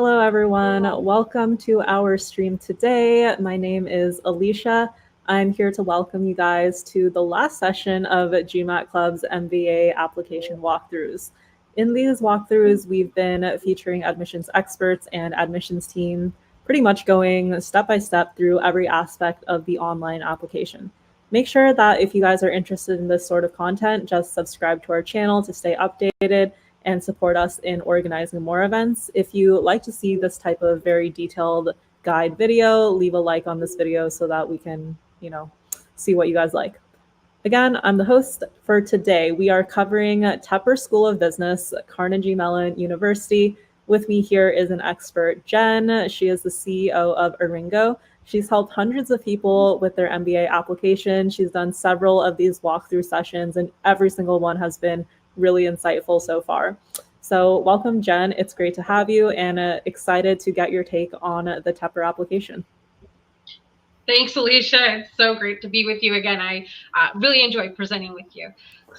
Hello, everyone. Welcome to our stream today. My name is Alicia. I'm here to welcome you guys to the last session of GMAT Club's MBA application walkthroughs. In these walkthroughs, we've been featuring admissions experts and admissions team, pretty much going step by step through every aspect of the online application. Make sure that if you guys are interested in this sort of content, just subscribe to our channel to stay updated and support us in organizing more events. If you like to see this type of very detailed guide video, leave a like on this video so that we can, see what you guys like. Again, I'm the host for today. We are covering Tepper School of Business, Carnegie Mellon University. With me here is an expert, Jen. She is the CEO of Aringo. She's helped hundreds of people with their MBA application. She's done several of these walkthrough sessions, and every single one has been really insightful so far. So welcome, Jen. It's great to have you and excited to get your take on the Tepper application. Thanks, Alicia. It's so great to be with you again. I really enjoy presenting with you.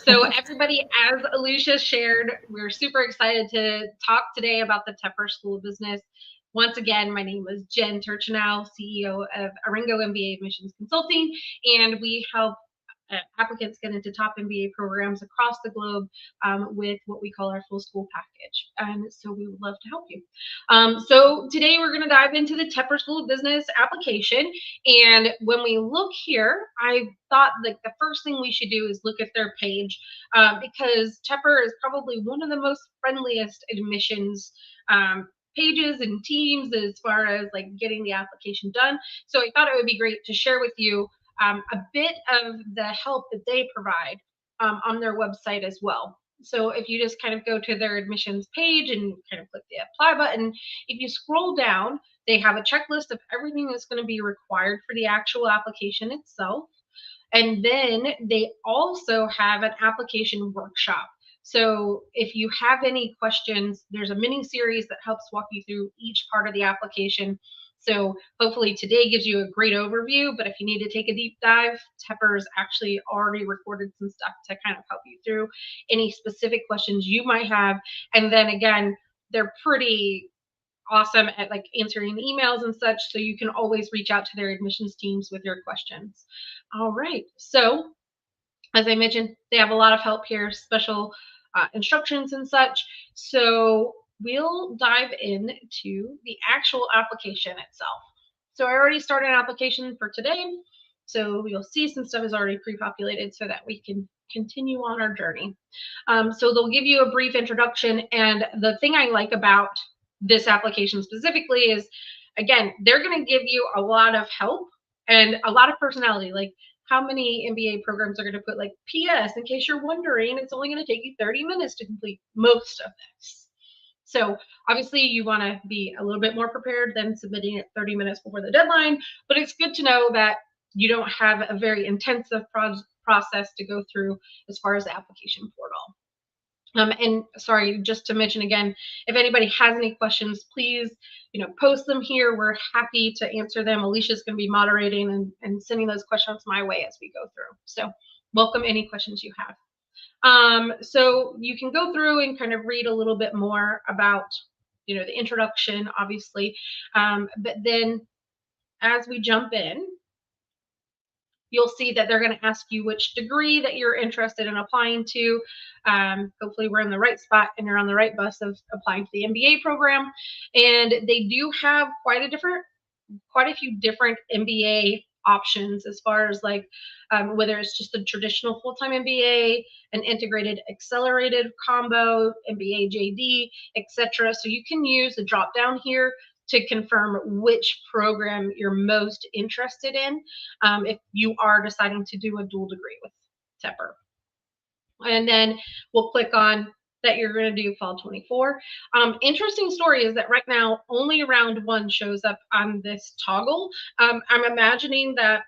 So everybody, as Alicia shared, we're super excited to talk today about the Tepper School of Business. Once again, my name is Jen Turchinow, CEO of Aringo MBA Admissions Consulting, and we help applicants get into top MBA programs across the globe with what we call our full school package. And so we would love to help you. So today we're going to dive into the Tepper School of Business application. And when we look here, I thought like the first thing we should do is look at their page because Tepper is probably one of the most friendliest admissions pages and teams as far as like getting the application done. So I thought it would be great to share with you a bit of the help that they provide on their website as well. So if you just kind of go to their admissions page and kind of click the apply button, if you scroll down, they have a checklist of everything that's going to be required for the actual application itself. And then they also have an application workshop. So if you have any questions, there's a mini series that helps walk you through each part of the application. So hopefully today gives you a great overview, but if you need to take a deep dive, Tepper's actually already recorded some stuff to kind of help you through any specific questions you might have. And then again, they're pretty awesome at like answering emails and such, so you can always reach out to their admissions teams with your questions. All right, so as I mentioned, they have a lot of help here, special instructions and such. So we'll dive into the actual application itself. So I already started an application for today. So you'll see some stuff is already pre-populated so that we can continue on our journey. So they'll give you a brief introduction. And the thing I like about this application specifically is, again, they're going to give you a lot of help and a lot of personality. Like, how many MBA programs are going to put like PS, in case you're wondering, it's only going to take you 30 minutes to complete most of this. So obviously you want to be a little bit more prepared than submitting it 30 minutes before the deadline, but it's good to know that you don't have a very intensive process to go through as far as the application portal. And sorry, just to mention again, if anybody has any questions, please, post them here. We're happy to answer them. Alicia's going to be moderating and sending those questions my way as we go through. So welcome any questions you have. So you can go through and kind of read a little bit more about, the introduction, obviously. But then as we jump in, you'll see that they're going to ask you which degree that you're interested in applying to. Hopefully we're in the right spot and you're on the right bus of applying to the MBA program. And they do have quite a few different MBA options as far as like whether it's just a traditional full-time MBA, an integrated accelerated combo, MBA JD, etc. So you can use the drop down here to confirm which program you're most interested in if you are deciding to do a dual degree with Tepper. And then we'll click on that you're going to do fall 24. Interesting story is that right now only round one shows up on this toggle. I'm imagining that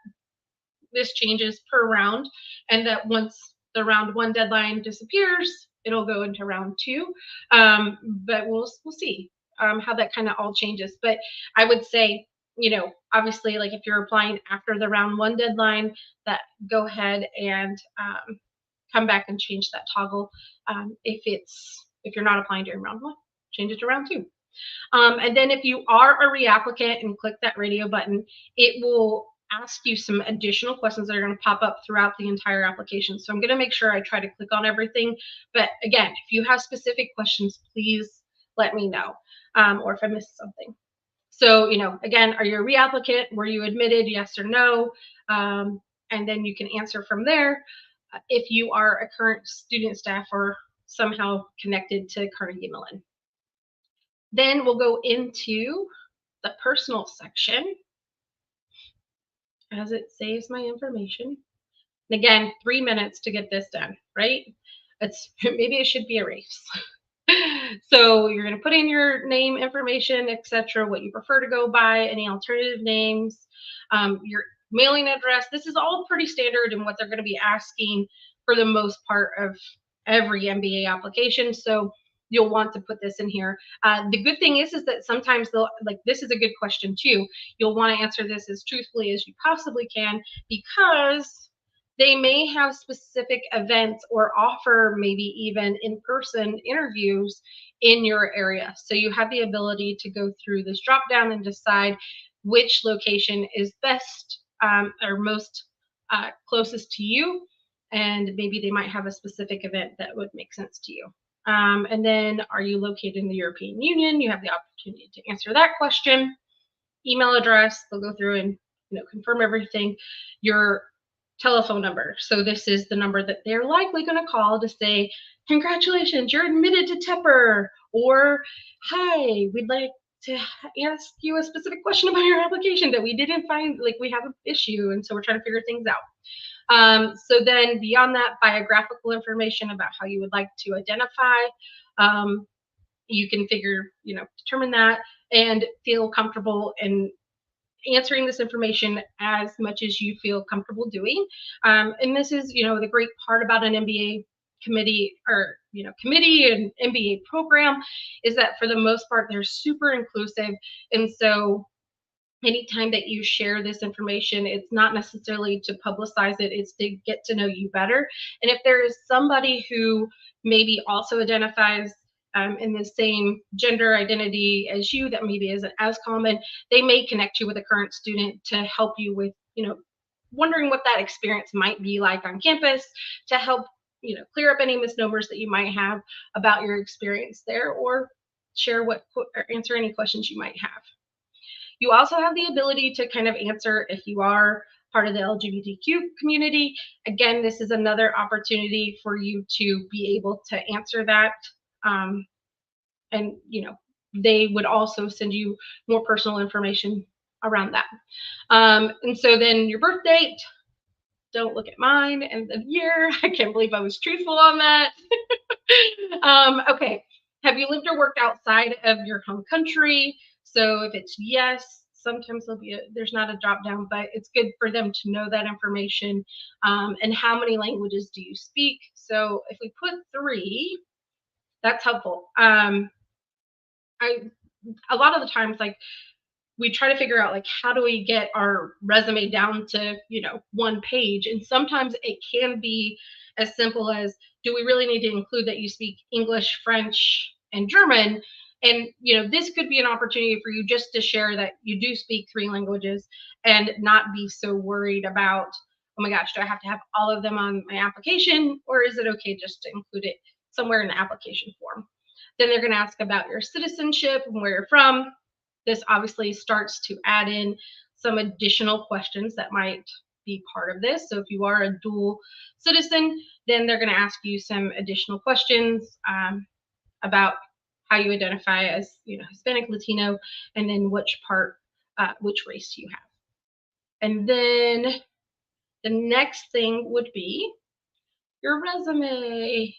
this changes per round and that once the round one deadline disappears, it'll go into round two. But we'll see how that kind of all changes. But I would say, obviously, like if you're applying after the round one deadline, that go ahead and come back and change that toggle. If you're not applying during round one, change it to round two. And then if you are a reapplicant and click that radio button, it will ask you some additional questions that are going to pop up throughout the entire application. So I'm going to make sure I try to click on everything. But again, if you have specific questions, please let me know, or if I missed something. So, again, are you a reapplicant? Were you admitted? Yes or no? And then you can answer from there. If you are a current student, staff, or somehow connected to Carnegie Mellon. Then we'll go into the personal section as it saves my information. And again, 3 minutes to get this done, right? Maybe it should be a race. So you're going to put in your name information, etc., what you prefer to go by, any alternative names, your mailing address. This is all pretty standard in what they're going to be asking for the most part of every MBA application. So you'll want to put this in here. The good thing is that sometimes they'll, like, this is a good question too. You'll want to answer this as truthfully as you possibly can, because they may have specific events or offer maybe even in-person interviews in your area. So you have the ability to go through this drop down and decide which location is best or most closest to you. And maybe they might have a specific event that would make sense to you. And then, are you located in the European Union? You have the opportunity to answer that question. Email address, they'll go through and confirm everything. Your telephone number. So this is the number that they're likely going to call to say, congratulations, you're admitted to Tepper, or hi, we'd like to ask you a specific question about your application that we didn't find, like we have an issue, and so we're trying to figure things out. So then beyond that, biographical information about how you would like to identify, you can determine that and feel comfortable in answering this information as much as you feel comfortable doing. And this is, the great part about an MBA committee or, committee and MBA program is that for the most part, they're super inclusive. And so anytime that you share this information, it's not necessarily to publicize it, it's to get to know you better. And if there is somebody who maybe also identifies in the same gender identity as you that maybe isn't as common, they may connect you with a current student to help you with, wondering what that experience might be like on campus, to help, clear up any misnomers that you might have about your experience there, or share or answer any questions you might have. You also have the ability to kind of answer if you are part of the LGBTQ community. Again, this is another opportunity for you to be able to answer that. And, they would also send you more personal information around that. And so then your birth date, don't look at mine and the year. I can't believe I was truthful on that. Okay. Have you lived or worked outside of your home country? So if it's yes, sometimes there's not a drop down, but it's good for them to know that information. And how many languages do you speak? So if we put 3, that's helpful. A lot of the times, like, we try to figure out, like, how do we get our resume down to, 1 page? And sometimes it can be as simple as, do we really need to include that you speak English, French, and German? And, this could be an opportunity for you just to share that you do speak 3 languages and not be so worried about, oh my gosh, do I have to have all of them on my application? Or is it okay just to include it somewhere in the application form? Then they're going to ask about your citizenship and where you're from. This obviously starts to add in some additional questions that might be part of this. So if you are a dual citizen, then they're going to ask you some additional questions about how you identify as, Hispanic, Latino, and then which race you have. And then the next thing would be your resume.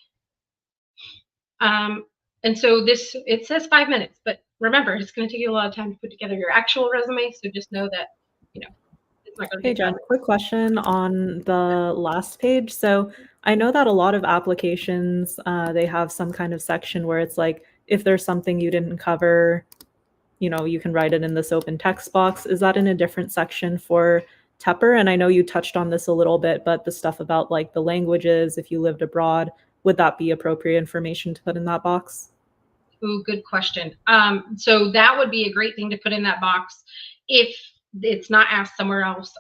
And so it says 5 minutes, but remember, it's going to take you a lot of time to put together your actual resume. So just know that, it's not going to Hey, Jen, quick question on the last page. So I know that a lot of applications, they have some kind of section where it's like, if there's something you didn't cover, you can write it in this open text box. Is that in a different section for Tepper? And I know you touched on this a little bit, but the stuff about like the languages, if you lived abroad, would that be appropriate information to put in that box? Ooh, good question. So that would be a great thing to put in that box if it's not asked somewhere else.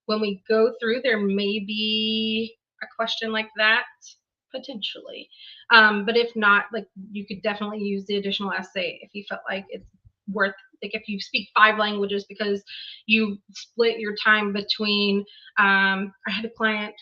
When we go through, there may be a question like that potentially. But if not, like you could definitely use the additional essay if you felt like it's worth, like if you speak 5 languages because you split your time between, I had a client,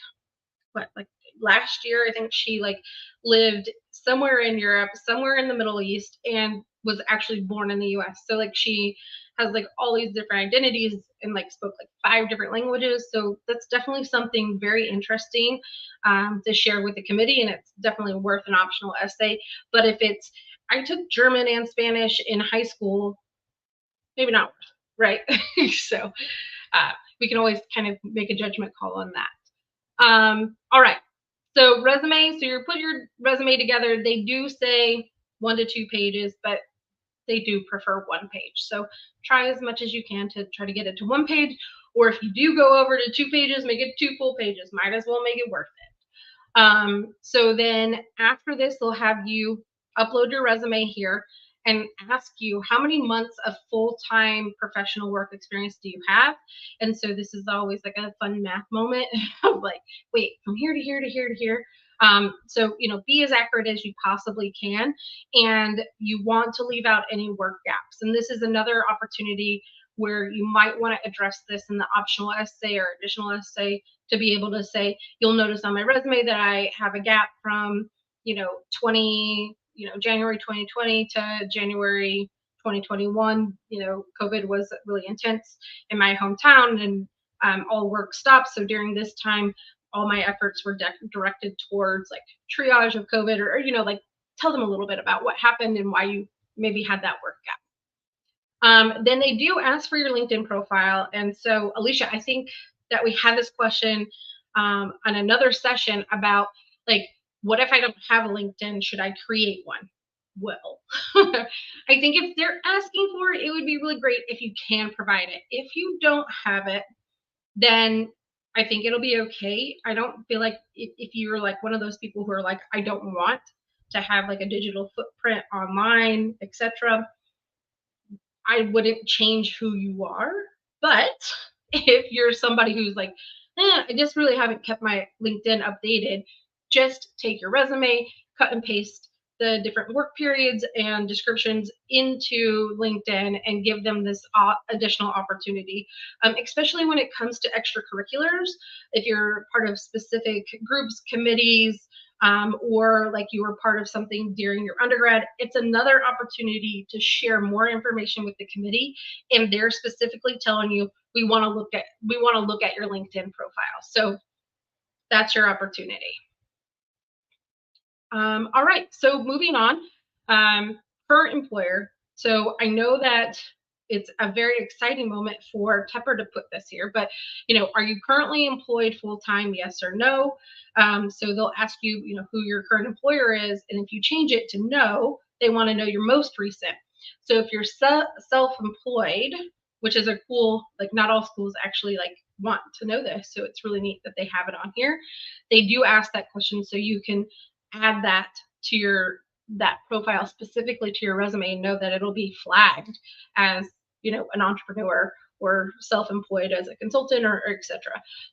like last year, I think she like lived somewhere in Europe, somewhere in the Middle East, and was actually born in the US. So like she has like all these different identities and like spoke like 5 different languages. So that's definitely something very interesting to share with the committee, and it's definitely worth an optional essay. But if it's, I took German and Spanish in high school, maybe not, right? So we can always kind of make a judgment call on that. All right. So resume, so you put your resume together. They do say 1 to 2 pages, but they do prefer 1 page. So try as much as you can to try to get it to 1 page. Or if you do go over to 2 pages, make it 2 full pages. Might as well make it worth it. So then after this, they'll have you upload your resume here and ask you how many months of full-time professional work experience do you have. And so this is always like a fun math moment of like, wait, from here to here to here to here. So, be as accurate as you possibly can, and you want to leave out any work gaps. And this is another opportunity where you might want to address this in the optional essay or additional essay, to be able to say, you'll notice on my resume that I have a gap from, 20, January 2020 to January 2021. COVID was really intense in my hometown, and all work stopped. So during this time, all my efforts were directed towards like triage of COVID, or like tell them a little bit about what happened and why you maybe had that work gap. Then they do ask for your LinkedIn profile. And so, Alicia, I think that we had this question on another session about like, what if I don't have a LinkedIn? Should I create one? Well, I think if they're asking for it, it would be really great if you can provide it. If you don't have it, then I think it'll be okay. I don't feel like if you're like one of those people who are like, I don't want to have like a digital footprint online, etc., I wouldn't change who you are. But if you're somebody who's like, I just really haven't kept my LinkedIn updated, just take your resume, cut and paste the different work periods and descriptions into LinkedIn and give them this additional opportunity, especially when it comes to extracurriculars. If you're part of specific groups, committees, or like you were part of something during your undergrad, it's another opportunity to share more information with the committee, and they're specifically telling you, we want to look at your LinkedIn profile. So that's your opportunity. All right, so moving on, current employer. So I know that it's a very exciting moment for Tepper to put this here, but are you currently employed full-time? Yes or no? So they'll ask you, who your current employer is, and if you change it to no, they want to know your most recent. So if you're self-employed, which is a cool, like not all schools actually like want to know this, so it's really neat that they have it on here. They do ask that question so you can add that to that profile specifically to your resume, and know that it'll be flagged as an entrepreneur or self-employed as a consultant or etc.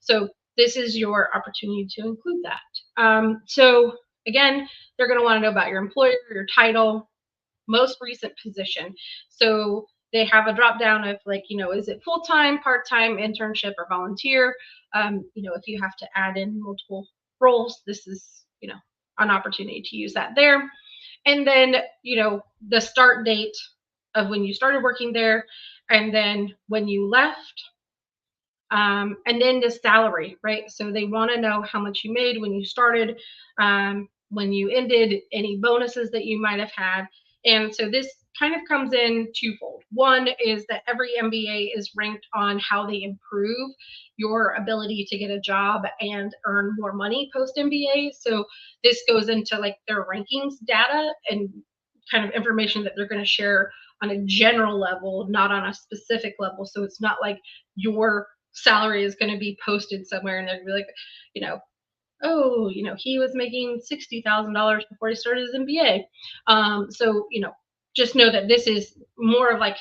So this is your opportunity to include that. So again, they're going to want to know about your employer, your title, most recent position. So they have a drop down of like, is it full-time, part-time, internship, or volunteer? If you have to add in multiple roles, this is, an opportunity to use that there. And then, the start date of when you started working there, and then when you left, and then the salary, right? So they want to know how much you made when you started, when you ended, any bonuses that you might have had. And so this kind of comes in twofold. One is that every MBA is ranked on how they improve your ability to get a job and earn more money post MBA. So this goes into like their rankings data and kind of information that they're going to share on a general level, not on a specific level. So it's not like your salary is going to be posted somewhere and they're like, oh, he was making $60,000 before he started his MBA. So, just know that this is more of like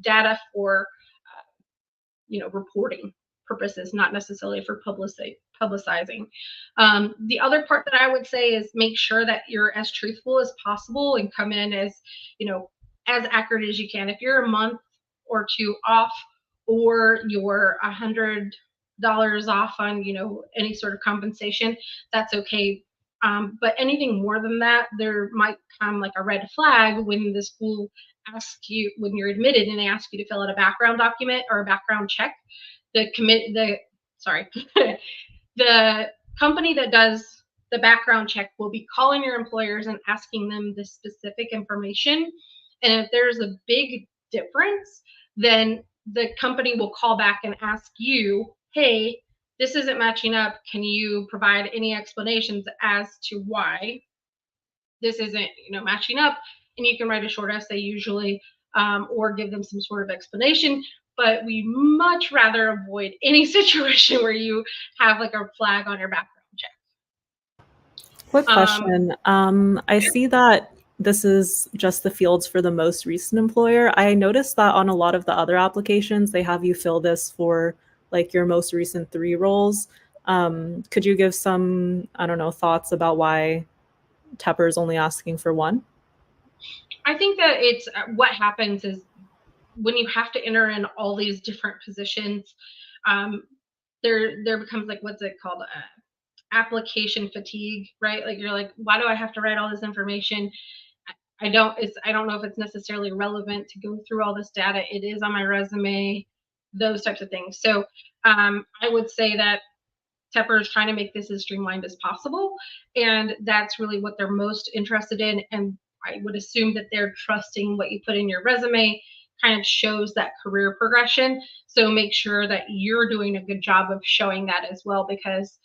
data for reporting purposes, not necessarily for publicizing. The other part that I would say is make sure that you're as truthful as possible and come in as, as accurate as you can. If you're a month or two off, or you're $100 off on, any sort of compensation, that's okay. But anything more than that, there might come like a red flag when the school asks you, when you're admitted and they ask you to fill out a background document or a background check. The the company that does the background check will be calling your employers and asking them the specific information. And if there's a big difference, then the company will call back and ask you, hey, this isn't matching up. Can you provide any explanations as to why this isn't, matching up? And you can write a short essay usually, or give them some sort of explanation. But we much rather avoid any situation where you have like a flag on your background check. Quick question. I see that this is just the fields for the most recent employer. I noticed that on a lot of the other applications, they have you fill this for like your most recent 3 roles. Could you give some, I don't know, thoughts about why Tepper is only asking for 1? I think that it's what happens is when you have to enter in all these different positions, there becomes like, what's it called? Application fatigue, right? Like you're like, why do I have to write all this information? I don't know if it's necessarily relevant to go through all this data. It is on my resume, those types of things. So I would say that Tepper is trying to make this as streamlined as possible, and that's really what they're most interested in. And I would assume that they're trusting what you put in your resume kind of shows that career progression. So make sure that you're doing a good job of showing that as well, because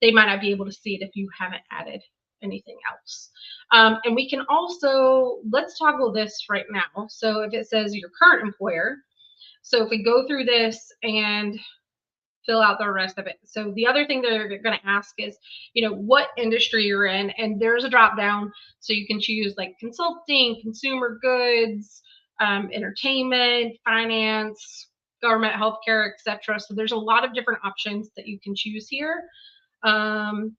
they might not be able to see it if you haven't added anything else. And we can also, let's toggle this right now. So if it says your current employer, so if we go through this and fill out the rest of it. So the other thing they're going to ask is, what industry you're in, and there's a drop down, so you can choose like consulting, consumer goods, entertainment, finance, government, healthcare, etc. So there's a lot of different options that you can choose here, and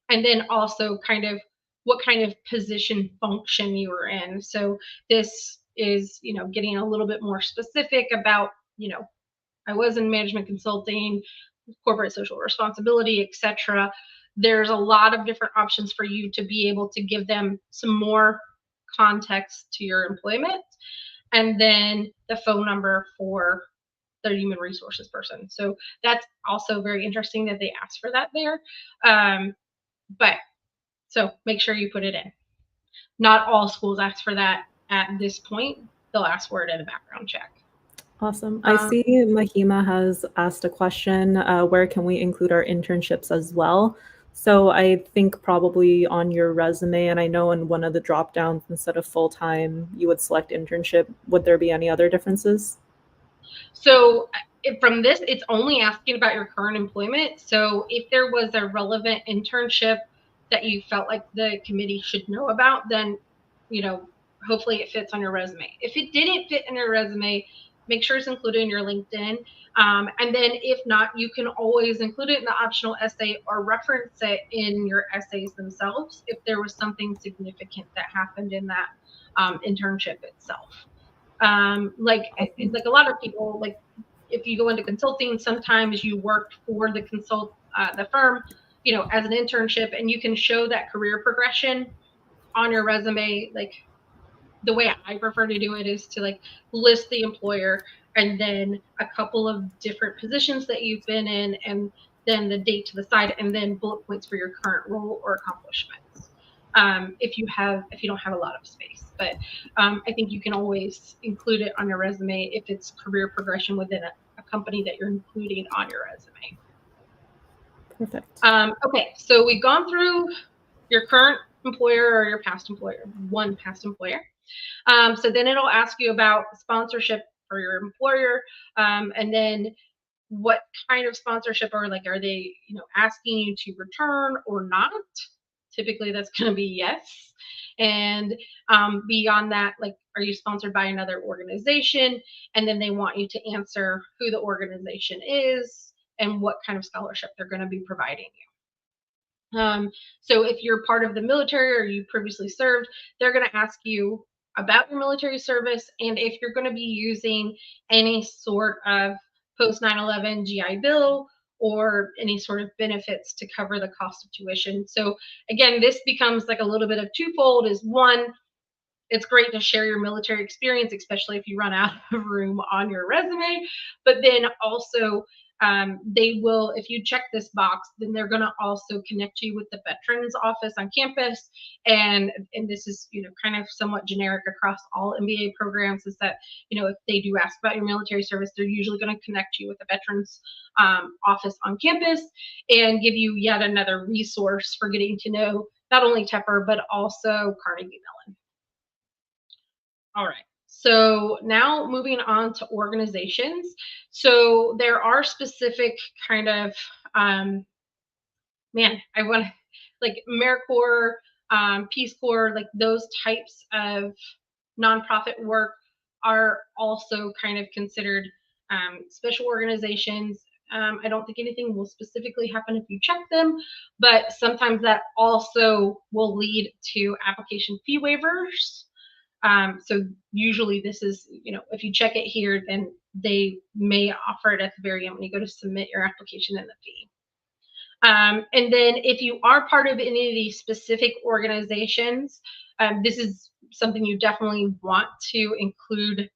then also kind of what kind of position function you are in. So this is, getting a little bit more specific about, I was in management consulting, corporate social responsibility, etc. There's a lot of different options for you to be able to give them some more context to your employment, and then the phone number for the human resources person. So that's also very interesting that they ask for that there. But so make sure you put it in. Not all schools ask for that at this point. They'll ask for it in a background check. Awesome. I see Mahima has asked a question, where can we include our internships as well? So I think probably on your resume, and I know in one of the drop downs, instead of full-time, you would select internship. Would there be any other differences? So from this, it's only asking about your current employment. So if there was a relevant internship that you felt like the committee should know about, then, hopefully it fits on your resume. If it didn't fit in your resume, make sure it's included in your LinkedIn. And then if not, you can always include it in the optional essay or reference it in your essays themselves if there was something significant that happened in that internship itself. Like a lot of people, like if you go into consulting, sometimes you worked for the firm, as an internship, and you can show that career progression on your resume. Like the way I prefer to do it is to like list the employer and then a couple of different positions that you've been in, and then the date to the side, and then bullet points for your current role or accomplishments. If you don't have a lot of space, but I think you can always include it on your resume if it's career progression within a company that you're including on your resume. Perfect. Okay, so we've gone through your current employer or your past employer, one past employer. So then it'll ask you about sponsorship for your employer, and then what kind of sponsorship, or like, are they, asking you to return or not? Typically that's going to be yes. And beyond that, like, are you sponsored by another organization? And then they want you to answer who the organization is and what kind of scholarship they're going to be providing you. So if you're part of the military or you previously served, they're going to ask you about your military service and if you're going to be using any sort of post 9/11 GI Bill or any sort of benefits to cover the cost of tuition. So again, this becomes like a little bit of twofold. Is one, it's great to share your military experience, especially if you run out of room on your resume. But then also, they will, if you check this box, then they're going to also connect you with the veterans office on campus. And this is, kind of somewhat generic across all MBA programs, is that, if they do ask about your military service, they're usually going to connect you with the veterans office on campus and give you yet another resource for getting to know not only Tepper, but also Carnegie Mellon. All right. So now moving on to organizations. So there are specific kind of, I want to, like AmeriCorps, Peace Corps, like those types of nonprofit work are also kind of considered special organizations. I don't think anything will specifically happen if you check them, but sometimes that also will lead to application fee waivers. So usually this is, if you check it here, then they may offer it at the very end when you go to submit your application and the fee. And then if you are part of any of these specific organizations, this is something you definitely want to include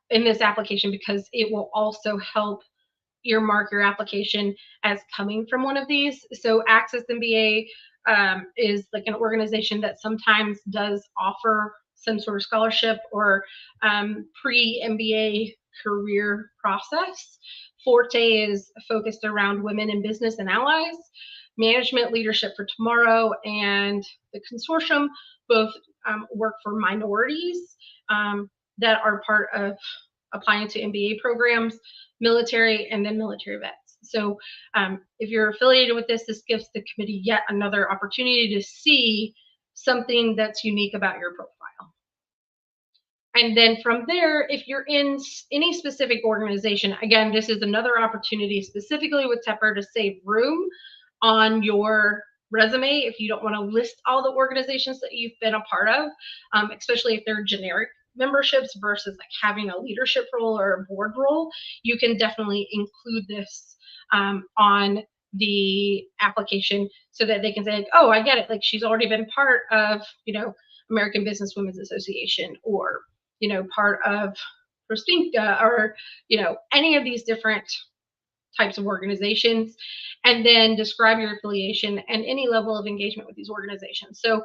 in this application, because it will also help earmark your application as coming from one of these. So Access MBA is like an organization that sometimes does offer some sort of scholarship or pre-MBA career process. Forte is focused around women in business and allies. Management Leadership for Tomorrow and the consortium both work for minorities that are part of applying to MBA programs, military, and then military vets. So if you're affiliated with this gives the committee yet another opportunity to see something that's unique about your profile. And then from there, if you're in any specific organization, again, this is another opportunity specifically with Tepper to save room on your resume if you don't want to list all the organizations that you've been a part of, especially if they're generic memberships versus like having a leadership role or a board role. You can definitely include this on the application so that they can say, like, oh, I get it. Like, she's already been part of, American Business Women's Association, or, part of Prospinka, or, any of these different types of organizations, and then describe your affiliation and any level of engagement with these organizations. So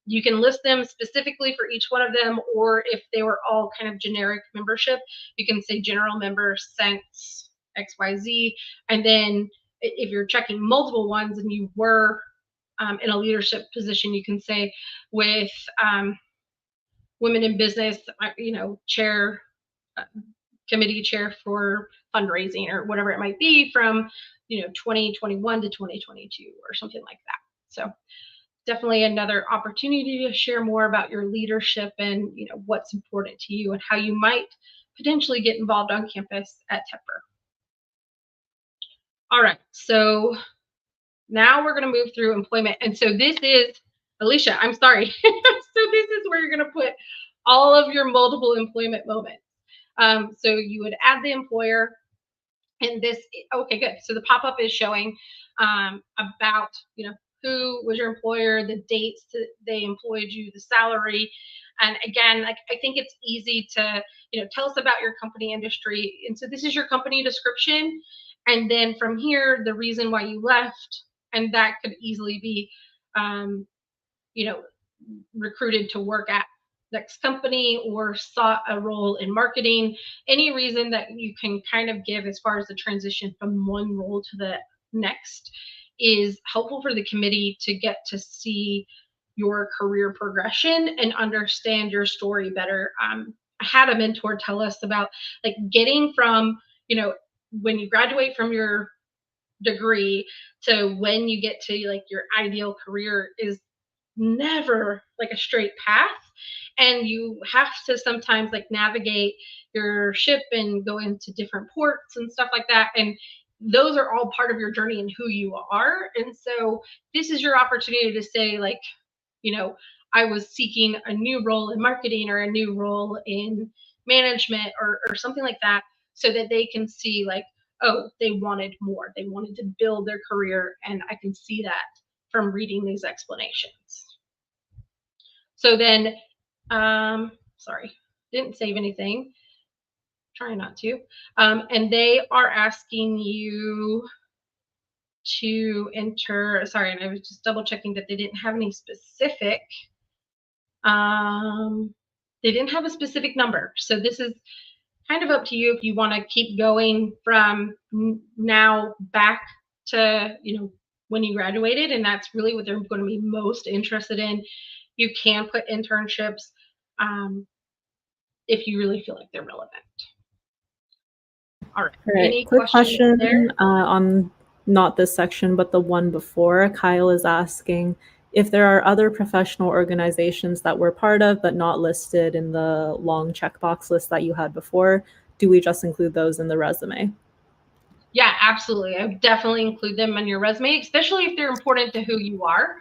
you can list them specifically for each one of them, or if they were all kind of generic membership, you can say general member since XYZ. And then if you're checking multiple ones and you were in a leadership position, you can say with women in business, chair, committee chair for fundraising, or whatever it might be, from 2021 to 2022 or something like that. So definitely another opportunity to share more about your leadership and what's important to you and how you might potentially get involved on campus at Tepper. All right, so now we're going to move through employment. And so this is, Alicia, I'm sorry. So this is where you're going to put all of your multiple employment moments. So you would add the employer, and this, okay, good. So the pop-up is showing about, who was your employer, the dates that they employed you, the salary. And again, like, I think it's easy to, tell us about your company industry. And so this is your company description. And then from here, the reason why you left, and that could easily be, recruited to work at next company or sought a role in marketing. Any reason that you can kind of give as far as the transition from one role to the next is helpful for the committee to get to see your career progression and understand your story better had a mentor tell us about like getting from, when you graduate from your degree to when you get to like your ideal career is never like a straight path, and you have to sometimes like navigate your ship and go into different ports and stuff like that, and those are all part of your journey and who you are. And so this is your opportunity to say like, I was seeking a new role in marketing or a new role in management or something like that, so that they can see like, oh, they wanted more, they wanted to build their career, and I can see that from reading these explanations. So then, sorry, didn't save anything. Try not to. And they are asking you to enter, sorry, and I was just double checking that they didn't have any specific, they didn't have a specific number. So this is kind of up to you if you want to keep going from now back to, when you graduated, and that's really what they're going to be most interested in. You can put internships if you really feel like they're relevant. All right. Any quick question there? On not this section, but the one before. Kyle is asking if there are other professional organizations that we're part of but not listed in the long checkbox list that you had before. Do we just include those in the resume? Yeah, absolutely. I would definitely include them on your resume, especially if they're important to who you are.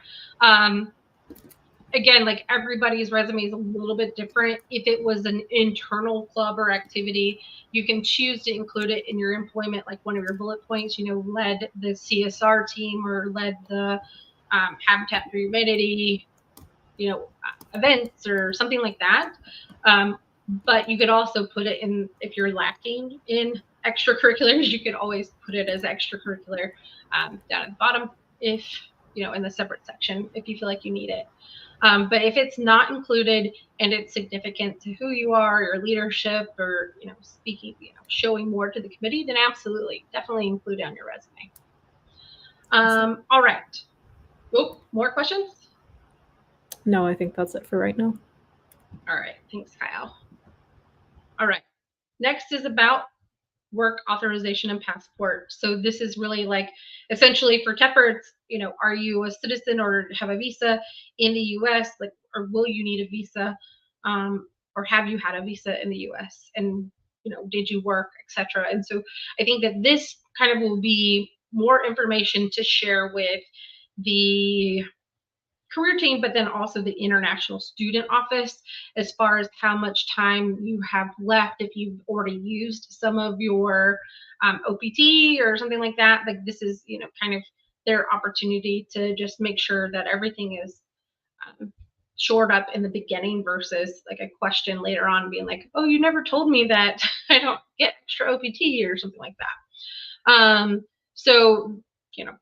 Again, like everybody's resume is a little bit different. If it was an internal club or activity, you can choose to include it in your employment, like one of your bullet points, led the CSR team or led the Habitat for Humanity, events or something like that. But you could also put it in, if you're lacking in extracurriculars, you could always put it as extracurricular down at the bottom, if, in the separate section, if you feel like you need it. But if it's not included and it's significant to who you are, your leadership, or, speaking, showing more to the committee, then absolutely, definitely include it on your resume. All right. Oh, more questions? No, I think that's it for right now. All right. Thanks, Kyle. All right. Next is about work authorization and passport. So this is really like essentially for Tepper, it's, are you a citizen or have a visa in the US, like, or will you need a visa, or have you had a visa in the US, and did you work, etc. And so I think that this kind of will be more information to share with the career team, but then also the International Student Office, as far as how much time you have left if you've already used some of your OPT or something like that. Like this is, kind of their opportunity to just make sure that everything is shored up in the beginning versus like a question later on being like, oh, you never told me that I don't get extra OPT or something like that. So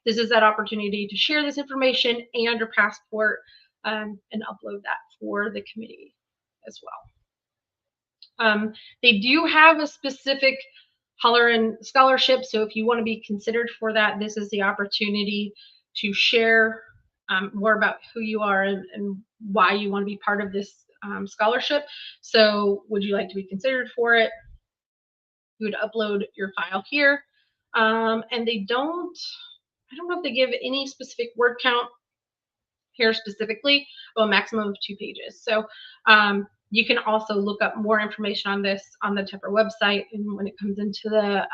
this is that opportunity to share this information and your passport and upload that for the committee as well. They do have a specific Holleran scholarship, so if you want to be considered for that, this is the opportunity to share more about who you are and why you want to be part of this scholarship. So would you like to be considered for it? You would upload your file here. And I don't know if they give any specific word count here specifically, but a maximum of 2 pages. So you can also look up more information on this on the Tepper website, and when it comes into the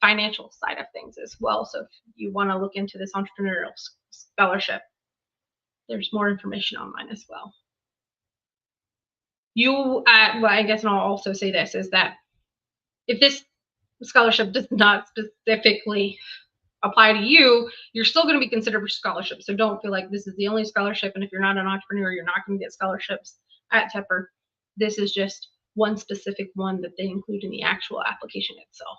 financial side of things as well. So if you want to look into this entrepreneurial scholarship, there's more information online as well. Well, I guess, and I'll also say this, is that if this scholarship does not specifically apply to you, you're still going to be considered for scholarship. So don't feel like this is the only scholarship, and if you're not an entrepreneur, you're not going to get scholarships at Tepper. This is just one specific one that they include in the actual application itself.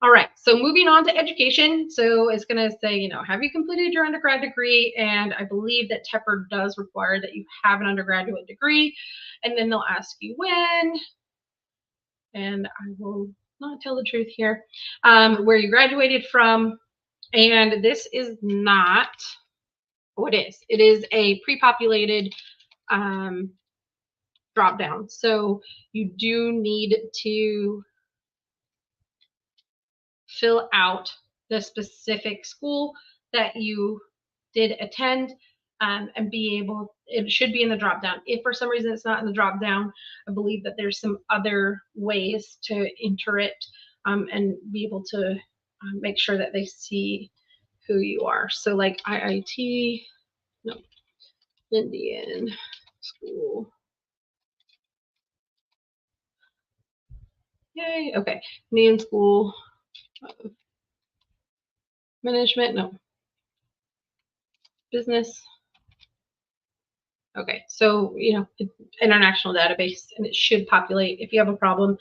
All right, so moving on to education. So it's going to say, have you completed your undergrad degree? And I believe that Tepper does require that you have an undergraduate degree. And then they'll ask you when, and I will not tell the truth here, where you graduated from. And this is not, it is a pre-populated drop down. So you do need to fill out the specific school that you did attend, and be able, it should be in the drop down. If for some reason it's not in the drop down, I believe that there's some other ways to enter it, and be able to make sure that they see who you are. So like IIT, no, Indian School. Yay, okay. Indian School of Management, no. Business. Okay, so, international database, and it should populate. If you have a problem,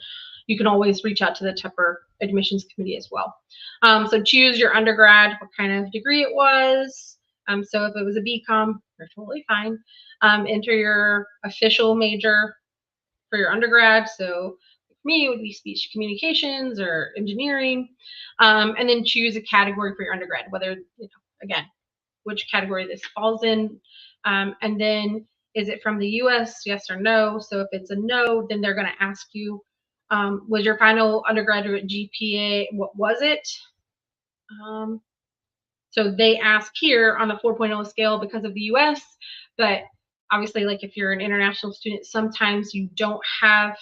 you can always reach out to the Tepper admissions committee as well. So choose your undergrad, what kind of degree it was. So if it was a BCom, you're totally fine. Enter your official major for your undergrad. So for me, it would be speech communications or engineering. And then choose a category for your undergrad, whether, again, which category this falls in. And then, is it from the US, yes or no? So if it's a no, then they're going to ask you, was your final undergraduate GPA, what was it? So they ask here on the 4.0 scale because of the US, but obviously, like if you're an international student, sometimes you don't have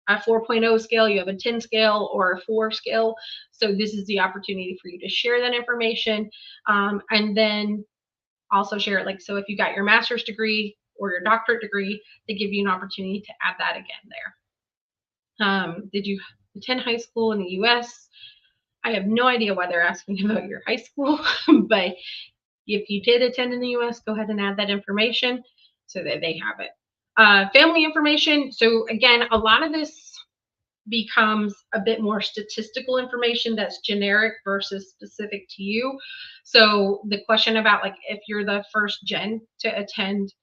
a 4.0 scale, you have a 10 scale or a 4 scale. So this is the opportunity for you to share that information, and then also share it. Like, so if you got your master's degree or your doctorate degree, they give you an opportunity to add that again there. Did you attend high school in the US? I have no idea why they're asking about your high school, but if you did attend in the US, go ahead and add that information so that they have it. Family information. So again, a lot of this becomes a bit more statistical information that's generic versus specific to you. So the question about like if you're the first gen to attend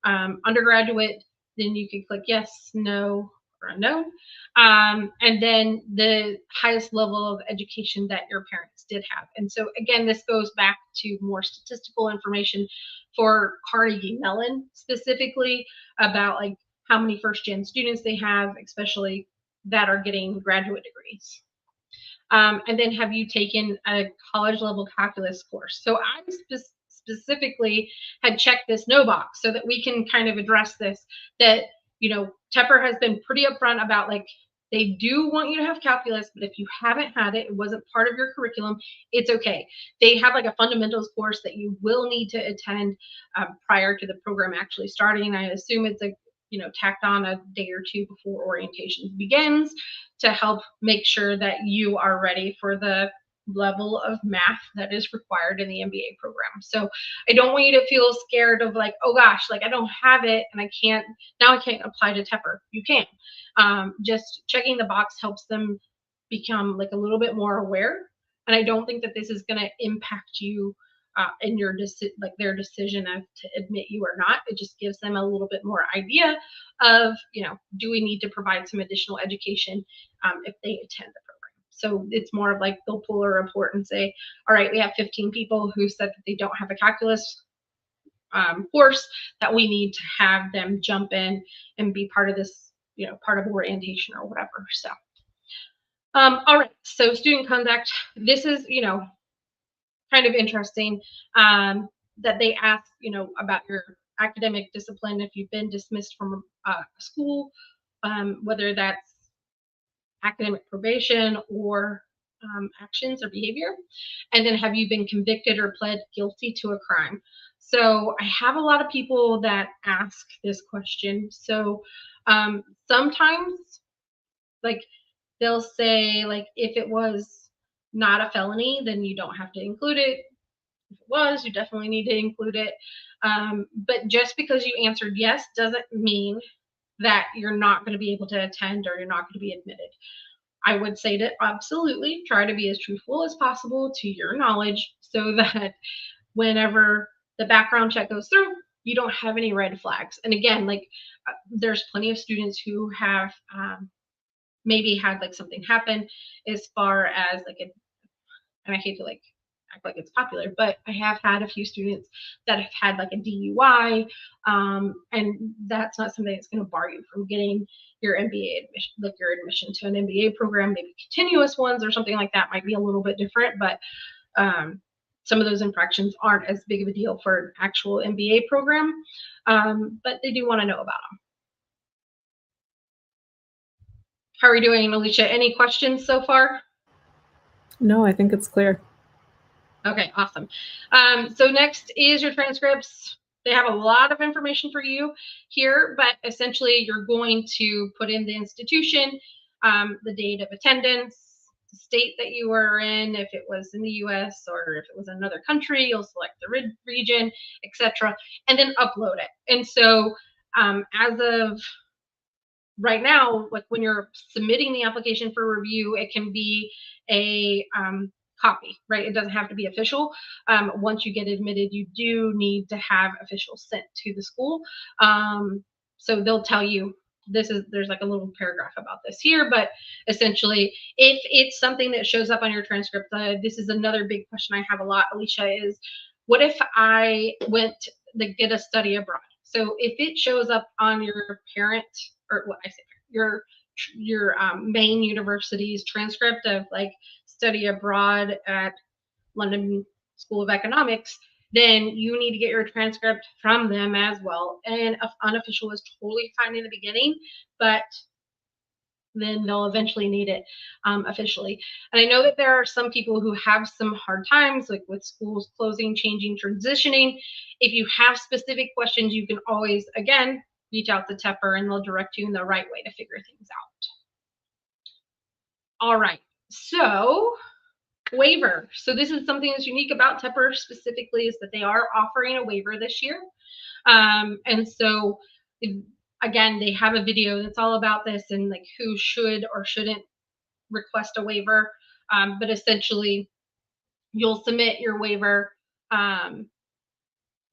undergraduate, then you can click yes, no, or unknown. And then the highest level of education that your parents did have. And so again, this goes back to more statistical information for Carnegie Mellon specifically about like how many first gen students they have, especially that are getting graduate degrees. And then have you taken a college level calculus course? So I specifically had checked this no box so that we can kind of address this, that, Tepper has been pretty upfront about like, they do want you to have calculus, but if you haven't had it, it wasn't part of your curriculum, it's okay. They have like a fundamentals course that you will need to attend prior to the program actually starting. I assume it's a tacked on a day or two before orientation begins to help make sure that you are ready for the level of math that is required in the MBA program. So I don't want you to feel scared of like, oh gosh, like I don't have it and I can't apply to Tepper. You can. Just checking the box helps them become like a little bit more aware. And I don't think that this is going to impact you in your their decision of to admit you or not. It just gives them a little bit more idea of, do we need to provide some additional education if they attend the program. So it's more of like they'll pull a report and say, all right, we have 15 people who said that they don't have a calculus course, that we need to have them jump in and be part of this, part of orientation or whatever. So, all right. So student conduct, this is, kind of interesting that they ask, about your academic discipline, if you've been dismissed from a school, whether that's academic probation or actions or behavior. And then have you been convicted or pled guilty to a crime? So I have a lot of people that ask this question. So sometimes like they'll say like if it was not a felony, then you don't have to include it. If it was, you definitely need to include it. But just because you answered yes doesn't mean that you're not going to be able to attend or you're not going to be admitted. I would say to absolutely try to be as truthful as possible to your knowledge so that whenever the background check goes through, you don't have any red flags. And again, like there's plenty of students who have maybe had like something happen as far as like and I hate to like act like it's popular, but I have had a few students that have had like a DUI, and that's not something that's going to bar you from getting your MBA admission, like your admission to an MBA program. Maybe continuous ones or something like that might be a little bit different, but some of those infractions aren't as big of a deal for an actual MBA program, but they do want to know about them. How are you doing, Alicia? Any questions so far? No, I think it's clear. Okay, awesome. So next is your transcripts. They have a lot of information for you here, but essentially you're going to put in the institution, the date of attendance, the state that you were in, if it was in the US or if it was another country, you'll select the region, etc., and then upload it. And so as of right now, like when you're submitting the application for review, it can be a copy, right? It doesn't have to be official. Once you get admitted, you do need to have official sent to the school. So they'll tell you there's like a little paragraph about this here, but essentially, if it's something that shows up on your transcript, this is another big question I have a lot, Alicia, is what if I went to get a study abroad? So if it shows up on your parent, or what I say, your main university's transcript of like study abroad at London School of Economics, then you need to get your transcript from them as well. And unofficial is totally fine in the beginning, but then they'll eventually need it officially. And I know that there are some people who have some hard times, like with schools closing, changing, transitioning. If you have specific questions, you can always, again, reach out to Tepper and they'll direct you in the right way to figure things out. All right, so waiver. So this is something that's unique about Tepper specifically, is that they are offering a waiver this year. And so again, they have a video that's all about this and like who should or shouldn't request a waiver. But essentially, you'll submit your waiver